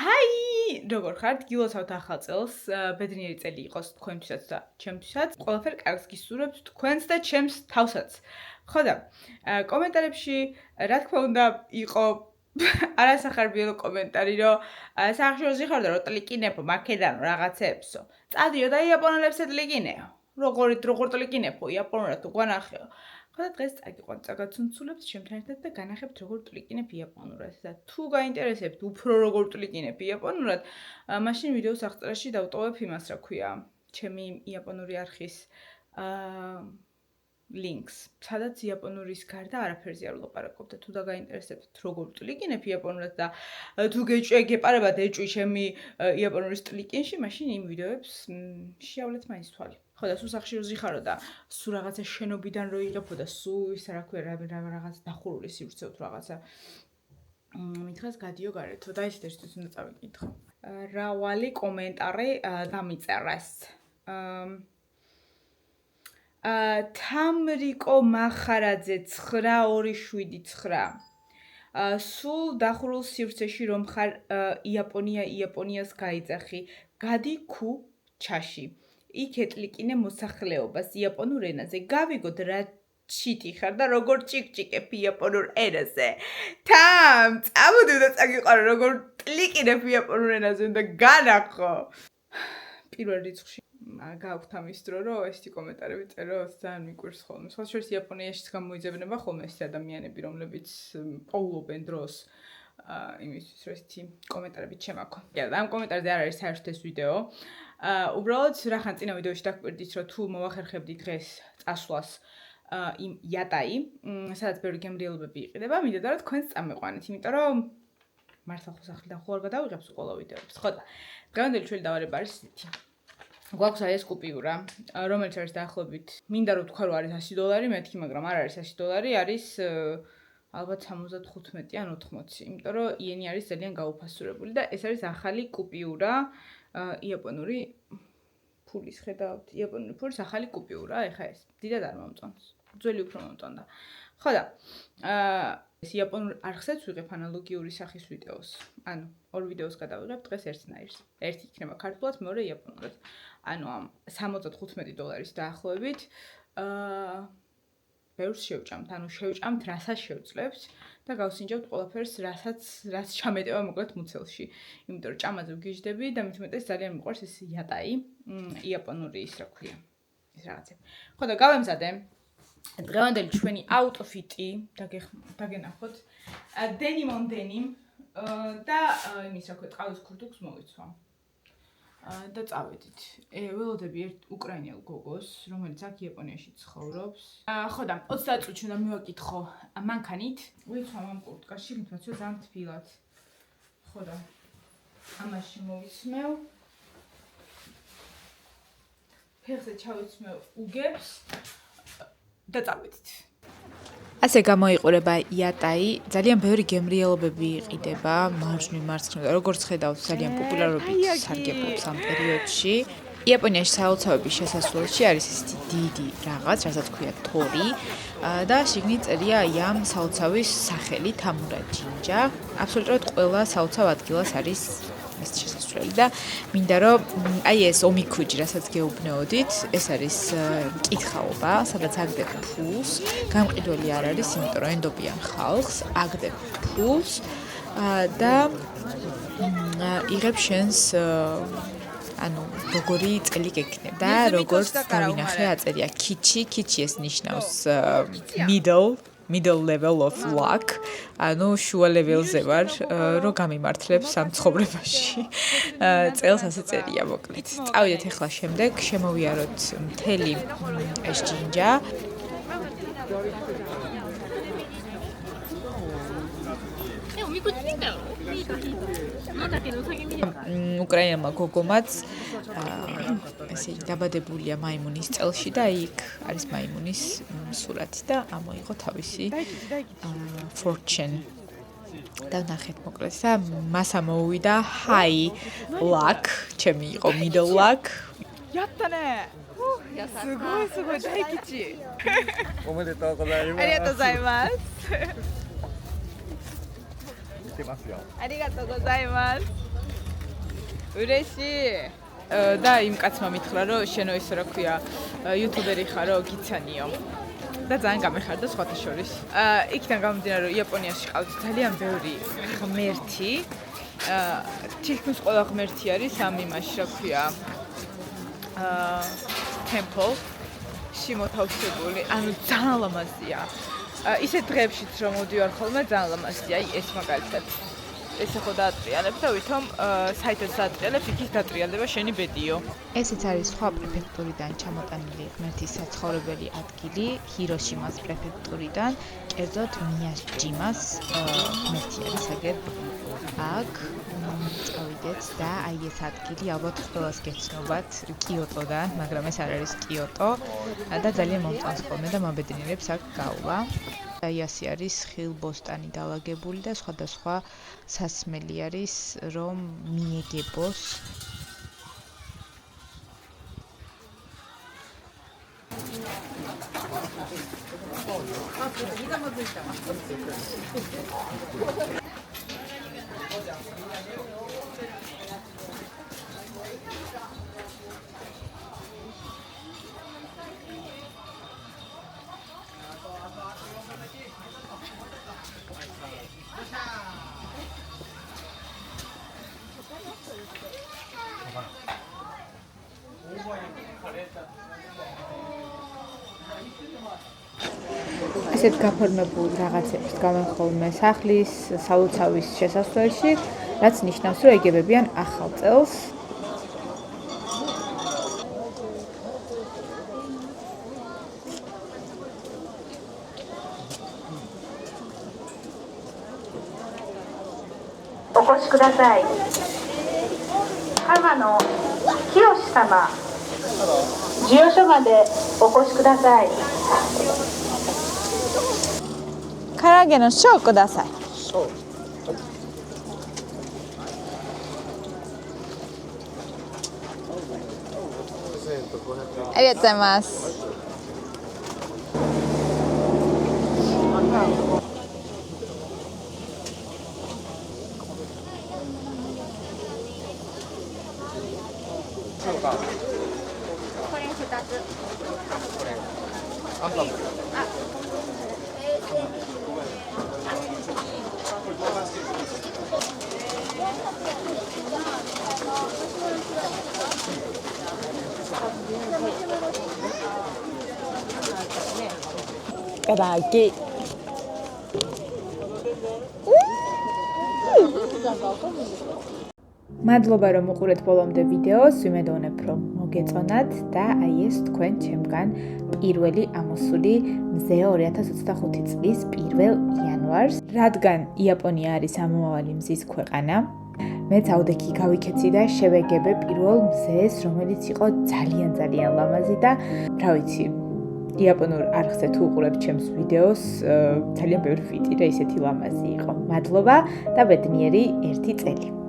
Hi! როგორ ხართ? გილოცავთ ახალ წელს. ბედნიერი წელი იყოს თქვენთვისაც და ჩემთვისაც. ყველაფერი კარგს გისურვებთ თქვენს და ჩემს თავსაც. ხო და კომენტარებში რა თქმა უნდა იყო არასახარბიელო კომენტარი, რომ საახშეზე ხარ და რო ტლიკინებო მაქედანო რაღაცეებსო. წადიო და იაპონელებსა ტლიკინეო. როგორ ტლიკინებო იაპონურად თუ განახეო. ხო და დღეს წაგიყვან წაგაცუნცულებთ ჩემთან ერთად და განახებთ როგორ ტლიკინებ იაპონურად და თუ გაინტერესებთ უფრო როგორ ტლიკინებ იაპონურად, მაშინ ვიდეოს აღწერაში დავტოვებ იმას, რა ქვია, ჩემი იაპონური არხის links, სადაც იაპონურის გარდა არაფერზე არ ვლაპარაკობ და თუ დაგაინტერესებთ როგორ ტლიკინებ იაპონურად და თუ გეპარებათ ეჭვი ჩემი იაპონურის ტლიკინში, მაშინ იმ ვიდეოებს შეავლეთ მაინც თვალი. ხო და სულ სახშიროზე ხარო და სულ რაღაცა შენობიდან რო იღებო და სულ ისა რა ქვია რაღაც დახურული სივრცე თუ რაღაცა მითხრას გადიო გარეთო და ისეთ ერთის უნდა წავიკითხო. რავალი კომენტარი დამიწერეს. თამრიკო მახარაძე 9279. სულ დახურულ სივრცეში რომ ხარ იაპონიას გაიძახი, გადი ქუჩაში. იქ ეტლიკინე მოსახლეობას იაპონურ ენაზე. გავიგოთ რა ჩიტი ხარ და როგორ ჭიკჭიკებ იაპონურ ენაზე. თამ, წამოდი და წაგიყვარო როგორ ტლიკინებ იაპონურ ენაზე და განახო. პირველ რიცხვში გააქვთ ამის დრო, რომ ესეთი კომენტარები წერო, ძალიან მიკვირს ხოლმე. სხვა შორის იაპონიაშიც გამოიძებნება ხოლმე ესეთი ადამიანები, რომლებიც პოულობენ დროს იმისთვის, რომ ესეთი კომენტარები შემაქო. და ამ კომენტარზე არ არის საერთოდ ეს ვიდეო. უბრალოდ რახან წინა ვიდეოში დაგვირდით, რომ თუ მოვახერხებდი დღეს წასვლას იმ იატაი, სადაც ბევრი გემრიელობები იყიდება, მინდა და თქვენს წამეყვანეთ, იმიტომ რომ მართლა ხო სახლიდან ხო არ გადავიღებს ყველა ვიდეოებს. ხო და დღევანდელი ჩვენი დავარება არის ისეთი. გვაქვს ეს კუპიურა, რომელიც არის დაახლოებით, მინდა რომ თქვა რომ არის $100, მეთქი, მაგრამ არ არის $100, არის ალბათ 75 ან 80, იმიტომ რომ იენი არის ძალიან გაუფასურებული და ეს არის ახალი კუპიურა, იაპონური ფულის ხედავთ, იაპონური ფულის ახალი კუპიურა, ეხა ეს დიდად არ მომწონს, ძველი უფრო მომწონდა. ხო და ეს იაპონურ არხზეც ვიღებ ანალოგიური სახის ვიდეოს. ანუ ორ ვიდეოს გადავიღებ დღეს ერთნაირს. ერთი იქნება ქართულად, მეორე იაპონურად. ანუ ამ $75 დაახლოებით ბევრს შევჭამთ, ანუ შევჭამთ რასაც შევწლებთ და გავსინჯავთ ყველაფერს, რაც ჩამეტევა მოკლედ მუცელში. იმიტომ რომ ჭამაზე ვგიჟდები და მით უმეტეს ძალიან მიყვარს ეს იატაი, იაპონური ის რა ქვია, ეს რაღაცები. ხო და გავემზადე დღევანდელი ჩვენი აუტფიტი, დაგენახოთ, denim on denim და იმის რა ქვია, ტყავის ქურთუქს მოვიცვა. და წავედით. ველოდები ერთ უკრაინელ გოგოს, რომელიც აქ იაპონიაში ცხოვრობს. ხო და 30 წუთში უნდა მივაკითხო მანქანით. ვიცვამ ამ კურტკაში, მithmetsiო ძალიან თბილად. ხო და ამაში მოვიცმევ. ფეხზე ჩავიცმევ უგებს და წავედით. ასე გამოიყურება იატაი, ძალიან ბევრი გემრიელობები იყიდება მარჯვნივ მარცხნივ და როგორც ხედავთ, ძალიან პოპულარობით სარგებლობს ამ პერიოდში. იაპონიაში საოცავების შესასვლელში არის ესეთი დიდი რაღაც, რასაც ქვია თორი და შიგნით წერია ამ საოცავის სახელი თამურა ჯინჯა. აბსოლუტურად ყველა საოცავ ადგილას არის ეს შესასვლელი და მინდა რომ აი ეს ომიქუჯი, რასაც გეუბნეოდით, ეს არის მკითხაობა, სადაც აგდებ ფულს, გამყიდველი არ არის, იმიტომ რომ ენდობიან ხალხს, აგდებ ფულს და იღებ შენს ანუ როგორი წელი გექნება და როგორც დავინახე აწერია ქიჩი ეს ნიშნავს middle level of luck, ანუ შუა ლეველზე ვარ, რომ გამიმართლებს ამ ცხოვრებაში. წელს ასე წერია მოკლედ. წავიდეთ ახლა შემდეგ, შემოვიაროთ მთელი ეს ჯინჯა. უკრაინელმა გოგომაც ესე დაბადებულია მაიმუნის წელში და იქ არის მაიმუნის სურათი და ამოიღო თავისი fortune. და ნახეთ მოკლედ და მას ამოუვიდა high luck, ჩემი იყო middle luck. Yatta-ne! すごい大吉。おめでとうございます。ありがとうございます。見てますよ。ありがとうございます。ურეში და იმ კაცმა მითხრა რომ შენო ისე რა ქვია იუთუბერი ხარო გიცანიო და ძალიან გამეხარდა სხვათა შორის. იქიდან გამომდინარე რომ იაპონიაში ყავთ ძალიან ბევრი ღმერთი. თითქმის ყველა ღმერთი არის ამ იმაში რა ქვია temple-ში მოთავსებული. ანუ ძალიან ლამაზია. ისეთ დღეებშიც რომ მოდივარ ხოლმე ძალიან ლამაზია. აი ეს მაგალითად ეს ახო დაატრიალებ და ვითომ საითაც დაატრიალებ, იქით დატრიალდება შენი ბედიო. ესეც არის სხვა პრეფექტურიდან ჩამოტანილი ღმერთის საცხოვრებელი ადგილი, ჰიროშიმას პრეფექტურიდან, კერძოდ მიაშჯიმას ღმერთი არის აგერ აქ. წავიდეთ და აი ეს ადგილი ალბათ ყველას გეცნობათ კიოტოდან, მაგრამ ეს არ არის კიოტო და ძალიან მომწონს ხოლმე და მაბედნიერებს აქ გავლა. აი ასე არის ხილბოსტანი დალაგებული და სხვადასხვა სასმელი არის რომ მიეგებოს. ესეთ გაფორმებულ რაღაცებს გავენ ხოლმე სახლის სალოცავის შესასვლელში, რაც ნიშნავს, რომ ეგებებიან ახალ წელს.お越しください。浜野清様、授与所までお越しください。唐揚げの小ください。ありがとうございます。これ2つ。アンパン唐揚げ。მადლობა რომ უყურეთ ბოლომდე ვიდეოს, ვიმედოვნებ რომ მოგეწონათ და აი ეს თქვენ ჩემგან პირველი ამოსული მზეო 2025 წლის 1 იანვარს, რადგან იაპონია არის ამომავალი მზის ქვეყანა. მეც აუდექი გავიქეცი და შევეგებე პირველ მზეს, რომელიც იყო ძალიან ლამაზი და რა ვიცი, იაპონურ არხზე თუ უყურებთ ჩემს ვიდეოს, ძალიან ბევრი ვიტირე ისეთი ლამაზი იყო. მადლობა და ბედნიერი ერთი წელი.